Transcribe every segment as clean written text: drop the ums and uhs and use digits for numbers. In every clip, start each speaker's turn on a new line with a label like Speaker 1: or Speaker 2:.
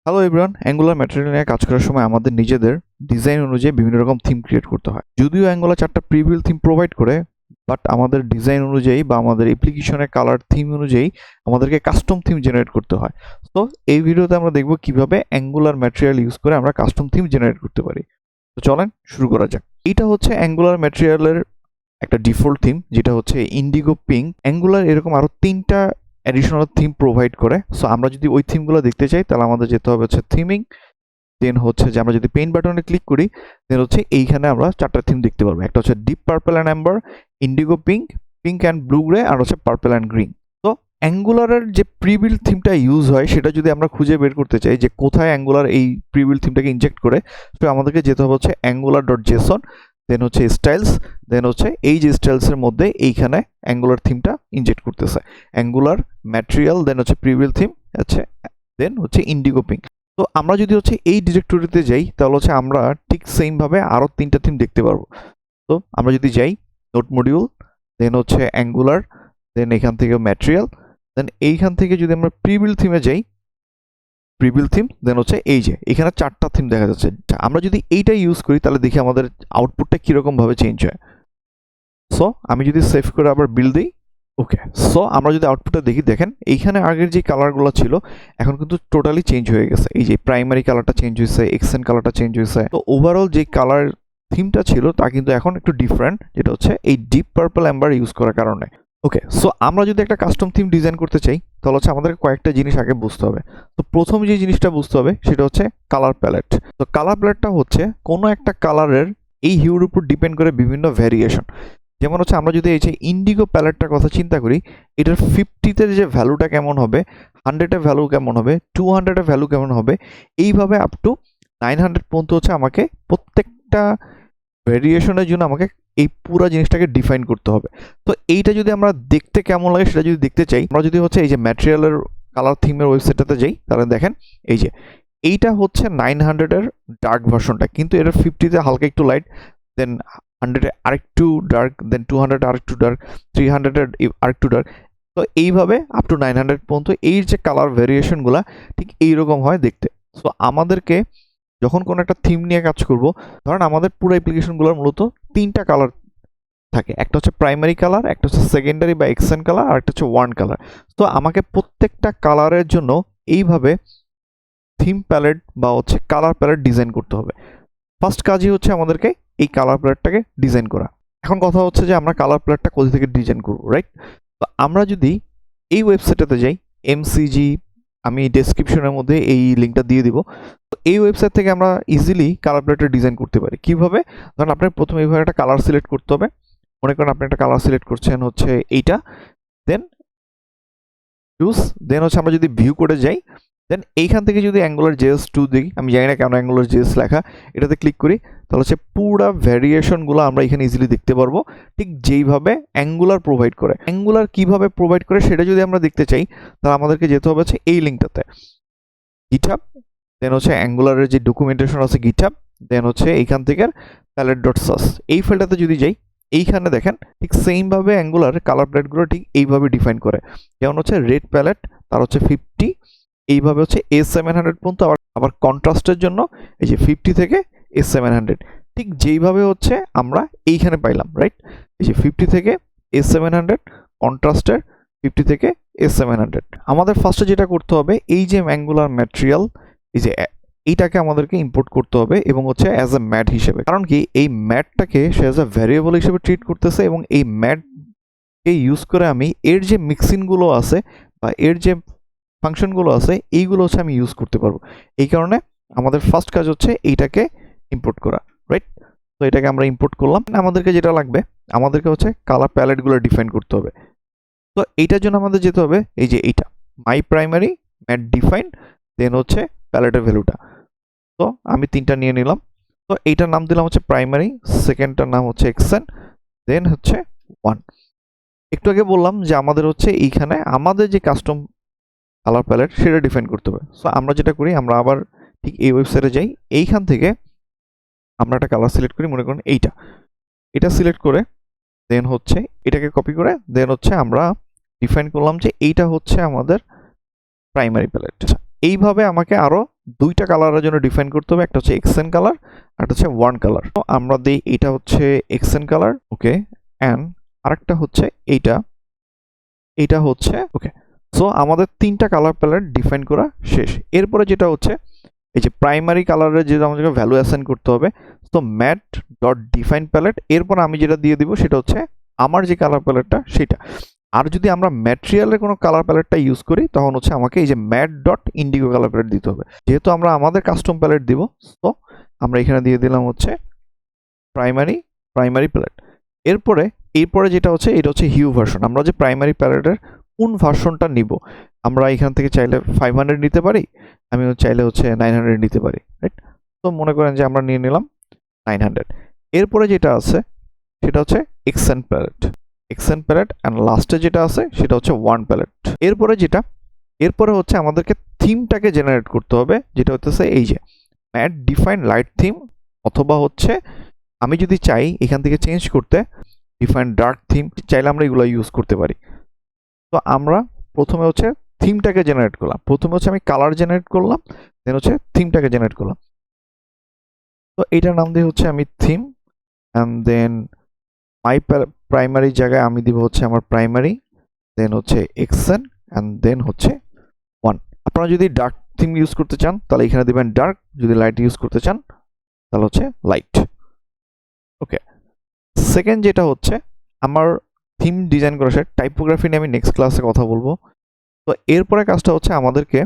Speaker 1: Hello everyone, angular material নিয়ে কাজ করার সময় আমাদের নিজেদের ডিজাইন অনুযায়ী বিভিন্ন রকম থিম ক্রিয়েট করতে হয়। যদিও অ্যাঙ্গুলার 4টা প্রিভিল থিম প্রোভাইড করে, বাট আমাদের ডিজাইন অনুযায়ী বা আমাদের অ্যাপ্লিকেশনের কালার থিম অনুযায়ী আমাদেরকে কাস্টম থিম জেনারেট করতে হয়। তো এই ভিডিওতে আমরা দেখব কিভাবে অ্যাঙ্গুলার ম্যাটেরিয়াল ইউজ করে আমরা কাস্টম থিম জেনারেট করতে পারি। তো চলেন শুরু করা যাক। এটা হচ্ছে অ্যাঙ্গুলার ম্যাটেরিয়ালের একটা ডিফল্ট থিম, যেটা হচ্ছে ইন্ডিগো পিঙ্ক। অ্যাঙ্গুলার এরকম আরো 3টা অ্যাডিশনাল থিম প্রোভাইড করে। সো আমরা যদি ওই থিমগুলো দেখতে চাই তাহলে আমাদের যেতে হবে হচ্ছে থিমিং, দেন হচ্ছে যে আমরা যদি পেইন্ট বাটনে ক্লিক করি দেন হচ্ছে এইখানে আমরা 4টা থিম দেখতে পারবো। একটা হচ্ছে deep purple and amber, indigo pink, pink and blue grey, আর হচ্ছে পার্পল অ্যান্ড গ্রিন। তো অ্যাঙ্গুলারের যে প্রিবিল্ড থিমটা ইউজ হয় সেটা যদি আমরা খুঁজে বের করতে চাই যে কোথায় অ্যাঙ্গুলার এই প্রিবিল্ড থিমটাকে ইনজেক্ট করে, তো আমাদেরকে যেতে হবে হচ্ছে অ্যাঙ্গুলার ডট জেসন, দেন হচ্ছে স্টাইলস, দেন হচ্ছে এই যে স্টাইলসের মধ্যে এইখানে অ্যাঙ্গুলার থিমটা ইনজেক্ট করতেছে। অ্যাঙ্গুলার ম্যাটেরিয়াল, দেন হচ্ছে প্রিবিল্ড থিম, হচ্ছে দেন হচ্ছে ইন্ডিগো পিঙ্ক। তো আমরা যদি হচ্ছে এই ডিরেক্টরিতে যাই তাহলে হচ্ছে আমরা ঠিক সেমভাবে আরও 3টা থিম দেখতে পারবো। তো আমরা যদি যাই নোট মডিউল, দেন হচ্ছে অ্যাঙ্গুলার, দেন এখান থেকে ম্যাটেরিয়াল, দেন এইখান থেকে যদি আমরা প্রিবিল্ড থিমে যাই, প্রিবিল্ড থিম, দেন হচ্ছে এই যে এখানে 4টা থিম দেখা যাচ্ছে। আমরা যদি এইটা ইউজ করি তাহলে দেখি আমাদের আউটপুটটা কীরকমভাবে চেঞ্জ হয়। সো আমি যদি সেভ করে আবার বিল্ড দিই, ওকে, সো আমরা যদি আউটপুটটা দেখি, দেখেন এইখানে আগের যে কালারগুলো ছিল এখন কিন্তু টোটালি চেঞ্জ হয়ে গেছে। এই যে প্রাইমারি কালারটা চেঞ্জ হয়েছে, এক্সেন্ট কালারটা চেঞ্জ হয়েছে। তো ওভারঅল যে কালার থিমটা ছিল তা কিন্তু এখন একটু ডিফারেন্ট, যেটা হচ্ছে এই ডিপ পার্পল অ্যাম্বার ইউজ করার কারণে। ওকে, সো আমরা যদি একটা কাস্টম থিম ডিজাইন করতে চাই তাহলে হচ্ছে আমাদের কয়েকটা জিনিস আগে বুঝতে হবে। তো প্রথম যে জিনিসটা বুঝতে হবে সেটা হচ্ছে কালার প্যালেট। তো কালার প্যালেটটা হচ্ছে কোনো একটা কালারের এই হিউর উপর ডিপেন্ড করে বিভিন্ন ভ্যারিয়েশন। যেমন হচ্ছে আমরা যদি এই যে ইন্ডিগো প্যালেটটার কথা চিন্তা করি, এটার 50তে যে ভ্যালুটা কেমন হবে, 100-এর ভ্যালু কেমন হবে, 200-এর ভ্যালু কেমন হবে, এইভাবে আপ টু 900 পর্যন্ত হচ্ছে আমাকে প্রত্যেকটা ভেরিয়েশনের জন্য আমাকে এই পুরো জিনিসটাকে ডিফাইন করতে হবে। তো এইটা যদি আমরা দেখতে কেমন লাগে সেটা যদি দেখতে চাই, আমরা যদি হচ্ছে এই যে ম্যাটেরিয়ালের কালার থিমের ওয়েবসাইটটাতে যাই তাহলে দেখেন এই যে এইটা হচ্ছে 900-এর ডার্ক ভার্সনটা, কিন্তু এটার 50-তে হালকা একটু লাইট, দেন 100-এ আরেকটু ডার্ক, দেন 200-এ আরেকটু ডার্ক, 300-এর আরেকটু ডার্ক। তো এইভাবে আপ টু 900 পর্যন্ত এই যে কালার ভেরিয়েশনগুলো ঠিক এইরকম হয় দেখতে। সো আমাদেরকে যখন কোনো একটা থিম নিয়ে কাজ করব, ধরেন আমাদের পুরো অ্যাপ্লিকেশনগুলোর মূলত 3টা কালার থাকে। একটা হচ্ছে প্রাইমারি কালার, একটা হচ্ছে সেকেন্ডারি বা এক্সেন্ট কালার, আর একটা হচ্ছে ওয়ার্ন কালার। তো আমাকে প্রত্যেকটা কালারের জন্য এইভাবে থিম প্যালেট বা হচ্ছে কালার প্যালেট ডিজাইন করতে হবে। ফার্স্ট কাজই হচ্ছে আমাদেরকে এই কালার প্যালেটটাকে ডিজাইন করা। এখন কথা হচ্ছে যে আমরা কালার প্যালেটটা কোথা থেকে ডিজাইন করব, রাইট? তো আমরা যদি এই ওয়েবসাইটটাতে যাই, এমসিজি, আমি ডেসক্রিপশনের মধ্যে এই লিঙ্কটা দিয়ে দিব। তো এই ওয়েবসাইট থেকে আমরা ইজিলি কালার প্যালেটটা ডিজাইন করতে পারি। কিভাবে? ধরুন আপনার প্রথমে এইভাবে একটা কালার সিলেক্ট করতে হবে। মনে করেন আপনি একটা কালার সিলেক্ট করছেন হচ্ছে এইটা, দেন চুজ, দেন হচ্ছে আমরা যদি ভিউ করে যাই, দেন এইখান থেকে যদি অ্যাঙ্গুলার জেএস 2 দিই, আমি জানি না কেন অ্যাঙ্গুলার জেএস লেখা, এটাতে ক্লিক করি তাহলে হচ্ছে পুরো ভ্যারিয়েশনগুলো আমরা এখানে ইজিলি দেখতে পারবো, ঠিক যেইভাবে অ্যাঙ্গুলার প্রোভাইড করে। অ্যাঙ্গুলার কিভাবে প্রোভাইড করে সেটা যদি আমরা দেখতে চাই তাহলে আমাদেরকে যেতে হবে হচ্ছে এই লিঙ্কটাতে, গিটহাব, দেন হচ্ছে অ্যাঙ্গুলারের যে ডকুমেন্টেশন আছে গিটহাব, দেন হচ্ছে এইখান থেকে প্যালেট ডট সাস, এই ফাইলটাতে যদি যাই, এইখানে দেখেন ঠিক সেমভাবে অ্যাঙ্গুলার কালার প্যালেটগুলো ঠিক এইভাবে ডিফাইন করে। যেমন হচ্ছে রেড প্যালেট, তার হচ্ছে 50, এইভাবে হচ্ছে A700 পর্যন্ত। আবার কন্ট্রাস্টের জন্য এই যে 50 থেকে A700, ঠিক যেইভাবে হচ্ছে আমরা এইখানে পাইলাম, রাইট? এই যে 50 থেকে A700, কন্ট্রাস্টের 50 থেকে A700। আমাদের ফার্স্টে যেটা করতে হবে, এই যে অ্যাঙ্গুলার ম্যাটেরিয়াল, এই যে এইটাকে আমাদেরকে ইম্পোর্ট করতে হবে এবং হচ্ছে অ্যাজ এ ম্যাট হিসেবে। কারণ কি এই ম্যাটটাকে সে অ্যাজ এ ভ্যারিয়েবল হিসেবে ট্রিট করতেছে, এবং এই ম্যাটকে ইউজ করে আমি এর যে মিক্সিংগুলো আছে বা এর যে ফাংশনগুলো আছে এইগুলো হচ্ছে আমি ইউজ করতে পারবো। এই কারণে আমাদের ফার্স্ট কাজ হচ্ছে এইটাকে ইম্পোর্ট করা, রাইট? তো এটাকে আমরা ইম্পোর্ট করলাম। আমাদেরকে যেটা লাগবে, আমাদেরকে হচ্ছে কালার প্যালেটগুলো ডিফাইন করতে হবে। তো এইটার জন্য আমাদের যেতে হবে এই যে এইটা মাই প্রাইমারি ম্যাট ডিফাইন, দেন হচ্ছে প্যালেটের ভ্যালুটা। তো আমি 3টা নিয়ে নিলাম। তো এইটার নাম দিলাম হচ্ছে প্রাইমারি, সেকেন্ডটার নাম হচ্ছে এক্সেন্ট, দেন হচ্ছে 1। একটু আগে বললাম যে আমাদের হচ্ছে এইখানে আমাদের যে কাস্টম কালার প্যালেট সেটা ডিফাইন করতে হবে। সো আমরা যেটা করি, আমরা আবার ঠিক এই ওয়েবসাইটে যাই, এইখান থেকে আমরা একটা কালার সিলেক্ট করি, মনে করুন এটা সিলেক্ট করে দেন হচ্ছে এটাকে কপি করে দেন হচ্ছে আমরা ডিফাইন করলাম যে এইটা হচ্ছে আমাদের প্রাইমারি প্যালেট। এইভাবে আমাকে আরও দুইটা কালারের জন্য ডিফাইন করতে হবে, একটা হচ্ছে এক্সেন কালার আর একটা হচ্ছে ওয়ান কালার। তো আমরা দিই এটা হচ্ছে এক্সেন কালার, ওকে, অ্যান্ড আরেকটা হচ্ছে এইটা হচ্ছে, ওকে। সো আমাদের তিনটা কালার প্যালেট ডিফাইন করা শেষ। এরপরে যেটা হচ্ছে এই যে প্রাইমারি কালারের যেটা আমাদেরকে ভ্যালু অ্যাসাইন করতে হবে, তো ম্যাট ডট ডিফাইন প্যালেট, এরপর আমি যেটা দিয়ে দিব সেটা হচ্ছে আমার যে কালার প্যালেটটা সেটা। আর যদি আমরা ম্যাটেরিয়ালের কোনো কালার প্যালেটটা ইউজ করি তখন হচ্ছে আমাকে এই যে matte dot indigo colour palette দিতে হবে। যেহেতু আমরা আমাদের কাস্টম প্যালেট দিব, তো আমরা এখানে দিয়ে দিলাম হচ্ছে প্রাইমারি প্যালেট। এরপরে যেটা হচ্ছে এটা হচ্ছে হিউ ভার্সন। আমরা যে প্রাইমারি প্যালেটের কোন ভার্সনটা নিব, আমরা এখান থেকে চাইলে 500 নিতে পারি, আমি চাইলে হচ্ছে 900 নিতে পারি, রাইট? তো মনে করেন যে আমরা নিয়ে নিলাম 900। এরপরে যেটা আছে সেটা হচ্ছে এক্সেন প্যালেট অ্যান্ড লাস্টে যেটা আছে সেটা হচ্ছে ওয়ান প্যালেট। এরপরে হচ্ছে আমাদেরকে থিমটাকে জেনারেট করতে হবে, যেটা হচ্ছে এই যে ম্যাট ডিফাইন লাইট থিম, অথবা হচ্ছে আমি যদি চাই এখান থেকে চেঞ্জ করতে ডিফাইন ডার্ক থিম, চাইলে আমরা এগুলো ইউজ করতে পারি। তো আমরা প্রথমে হচ্ছে থিমটাকে জেনারেট করলাম, প্রথমে হচ্ছে আমি কালার জেনারেট করলাম, দেন হচ্ছে থিমটাকে জেনারেট করলাম। তো এইটার নাম দিয়ে হচ্ছে আমি theme, and then my primary জায়গায় আমি দিব হচ্ছে আমার প্রাইমারি, দেন হচ্ছে এক্সেন, অ্যান্ড দেন হচ্ছে ওয়ান। আপনারা যদি ডার্ক থিম ইউজ করতে চান তাহলে এখানে দিবেন ডার্ক, যদি লাইট ইউজ করতে চান তাহলে হচ্ছে লাইট, ওকে। সেকেন্ড যেটা হচ্ছে আমার থিম ডিজাইন করা শেষ, টাইপোগ্রাফি নিয়ে আমি নেক্সট ক্লাসে কথা বলবো। তো এরপরে কাজটা হচ্ছে আমাদেরকে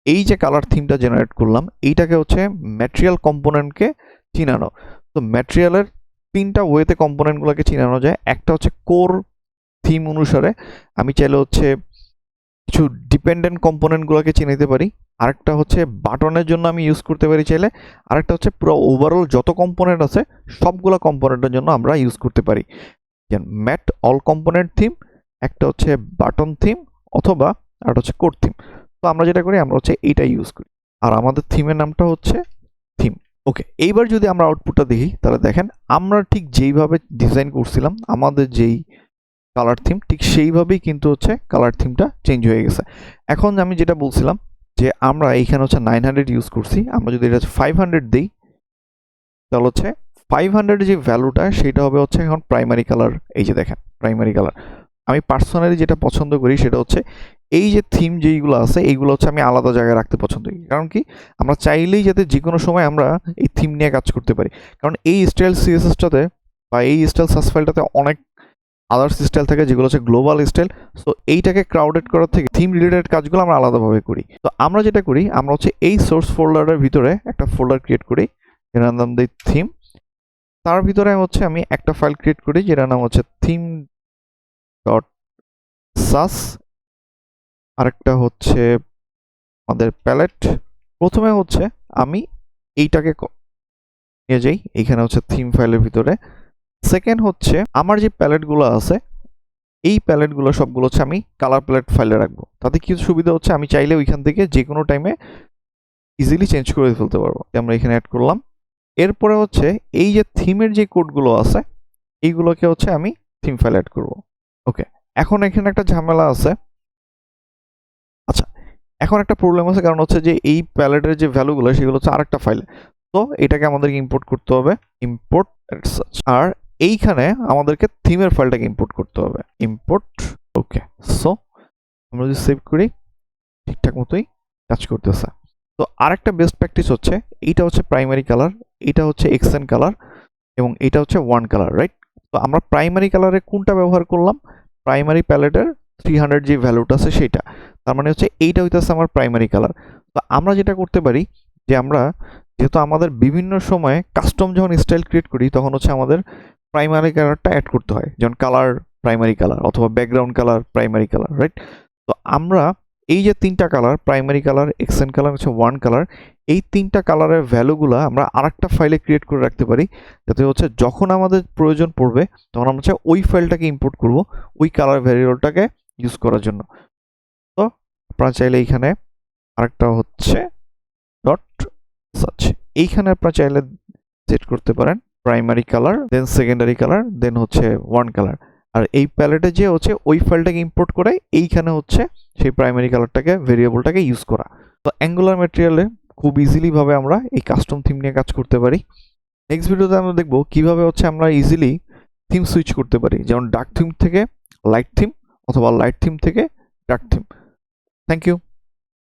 Speaker 1: এই যে কালার থিমটা জেনারেট করলাম এইটাকে হচ্ছে ম্যাটেরিয়াল কম্পোনেন্টকে চিনানো। তো ম্যাটেরিয়ালের তিনটা ওয়েতে কম্পোনেন্টগুলোকে চিনানো যায়। একটা হচ্ছে কোর থিম অনুসারে আমি চাইলে হচ্ছে কিছু ডিপেন্ডেন্ট কম্পোনেন্টগুলোকে চিনাইতে পারি, আরেকটা হচ্ছে বাটনের জন্য আমি ইউজ করতে পারি চাইলে, আরেকটা হচ্ছে পুরো ওভারঅল যত কম্পোনেন্ট আছে সবগুলো কম্পোনেন্টের জন্য আমরা ইউজ করতে পারি। যেমন ম্যাট অল কম্পোনেন্ট থিম, একটা হচ্ছে বাটন থিম, অথবা আরেকটা হচ্ছে কোর থিম। তো আমরা যেটা করি আমরা হচ্ছে এইটা ইউজ করি, আর আমাদের থিমের নামটা হচ্ছে থিম, ওকে। এইবার যদি আমরা আউটপুটটা দেখি তাহলে দেখেন আমরা ঠিক যেইভাবে ডিজাইন করছিলাম আমাদের যেই কালার থিম, ঠিক সেইভাবেই কিন্তু হচ্ছে কালার থিমটা চেঞ্জ হয়ে গেছে। এখন আমি যেটা বলছিলাম যে আমরা এইখানে হচ্ছে 900 ইউজ করছি, আমরা যদি এটা 500 দিই তাহলে হচ্ছে 500 যে ভ্যালুটা সেটা হবে হচ্ছে এখন প্রাইমারি কালার। এই যে দেখেন প্রাইমারি কালার, আমি পার্সোনালি যেটা পছন্দ করি সেটা হচ্ছে এই যে থিম যেইগুলো আছে এইগুলো হচ্ছে আমি আলাদা জায়গায় রাখতে পছন্দ করি। কারণ কি, আমরা চাইলেই যাতে যে কোনো সময় আমরা এই থিম নিয়ে কাজ করতে পারি। কারণ এই স্টাইল সিএসএসটাতে বা এই স্টাইল সাস ফাইলটাতে অনেক আদার্স স্টাইল থাকে যেগুলো হচ্ছে গ্লোবাল স্টাইল। সো এইটাকে ক্রাউডেড করার থেকে থিম রিলেটেড কাজগুলো আমরা আলাদাভাবে করি। তো আমরা যেটা করি আমরা হচ্ছে এই সোর্স ফোল্ডারের ভিতরে একটা ফোল্ডার ক্রিয়েট করি যেটার নাম দিই থিম। তার ভিতরে হচ্ছে আমি একটা ফাইল ক্রিয়েট করি যেটার নাম হচ্ছে থিম ডট সাস, আরেকটা হচ্ছে আমাদের প্যালেট। প্রথমে হচ্ছে আমি এইটাকে নিয়ে যাই এইখানে হচ্ছে থিম ফাইলের ভিতরে। সেকেন্ড হচ্ছে আমার যে প্যালেটগুলো আছে এই প্যালেটগুলো সবগুলো হচ্ছে আমি কালার প্যালেট ফাইলে রাখবো। তাতে কি সুবিধা হচ্ছে আমি চাইলে ওইখান থেকে যে কোনো টাইমে ইজিলি চেঞ্জ করে ফেলতে পারবো। আমরা এখানে অ্যাড করলাম। এরপরে হচ্ছে এই যে থিমের যে কোডগুলো আছে এইগুলোকে হচ্ছে আমি থিম ফাইল অ্যাড করব, ওকে। এখন এখানে একটা ঝামেলা আছে, আচ্ছা এখন একটা প্রবলেম আছে, কারণ হচ্ছে যে এই প্যালেটের যে ভ্যালুগুলো সেগুলো হচ্ছে আরেকটা ফাইলে। তো এটাকে আমাদেরকে ইম্পোর্ট করতে হবে, ইম্পোর্ট, আর এইখানে আমাদেরকে থিমের ফাইলটাকে ইম্পোর্ট করতে হবে, ইম্পোর্ট, ওকে। সো আমরা যদি সেভ করি ঠিকঠাক মতোই কাজ করতেছে। তো আরেকটা বেস্ট প্র্যাকটিস হচ্ছে এইটা হচ্ছে প্রাইমারি কালার, এটা হচ্ছে এক্সেন কালার, এবং এটা হচ্ছে ওয়ান কালার, রাইট? তো আমরা প্রাইমারি কালারে কোনটা ব্যবহার করলাম, প্রাইমারি প্যালেটের 300 যে ভ্যালুটা আছে সেটা, তার মানে হচ্ছে এইটা হইতেছে আমার প্রাইমারি কালার। তো আমরা যেটা করতে পারি যে আমরা যেহেতু আমাদের বিভিন্ন সময়ে কাস্টম যখন স্টাইল ক্রিয়েট করি তখন হচ্ছে আমাদের প্রাইমারি কালারটা অ্যাড করতে হয়, যেমন কালার প্রাইমারি কালার অথবা background colour primary colour, right? তো আমরা এই যে তিনটা colour primary colour, Xcent colour, হচ্ছে ওয়ান কালার, এই তিনটা কালারের ভ্যালুগুলো আমরা আরেকটা ফাইলে ক্রিয়েট করে রাখতে পারি, যাতে হচ্ছে যখন আমাদের প্রয়োজন পড়বে তখন আমরা হচ্ছে ওই ফাইলটাকে ইম্পোর্ট করব ওই কালার ভ্যারিয়েবলটাকে ইউজ করার জন্য। তো আপনারা চাইলে এইখানে আরেকটা হচ্ছে ডট সার্চ, এইখানে আপনারা চাইলে সেট করতে পারেন প্রাইমারি কালার, দেন সেকেন্ডারি কালার, দেন হচ্ছে ওয়ান কালার। আর এই প্যালেটে যে হচ্ছে ওই ফাইলটাকে ইম্পোর্ট করে এইখানে হচ্ছে সেই প্রাইমারি কালারটাকে ভেরিয়েবলটাকে ইউজ করা। তো অ্যাঙ্গুলার ম্যাটেরিয়ালে খুব ইজিলি ভাবে আমরা এই কাস্টম থিম নিয়ে কাজ করতে পারি। নেক্সট ভিডিওতে আমরা দেখব কিভাবে হচ্ছে আমরা ইজিলি থিম সুইচ করতে পারি, যেমন ডার্ক থিম থেকে লাইট থিম অথবা লাইট থিম থেকে ডার্ক থিম। Thank you.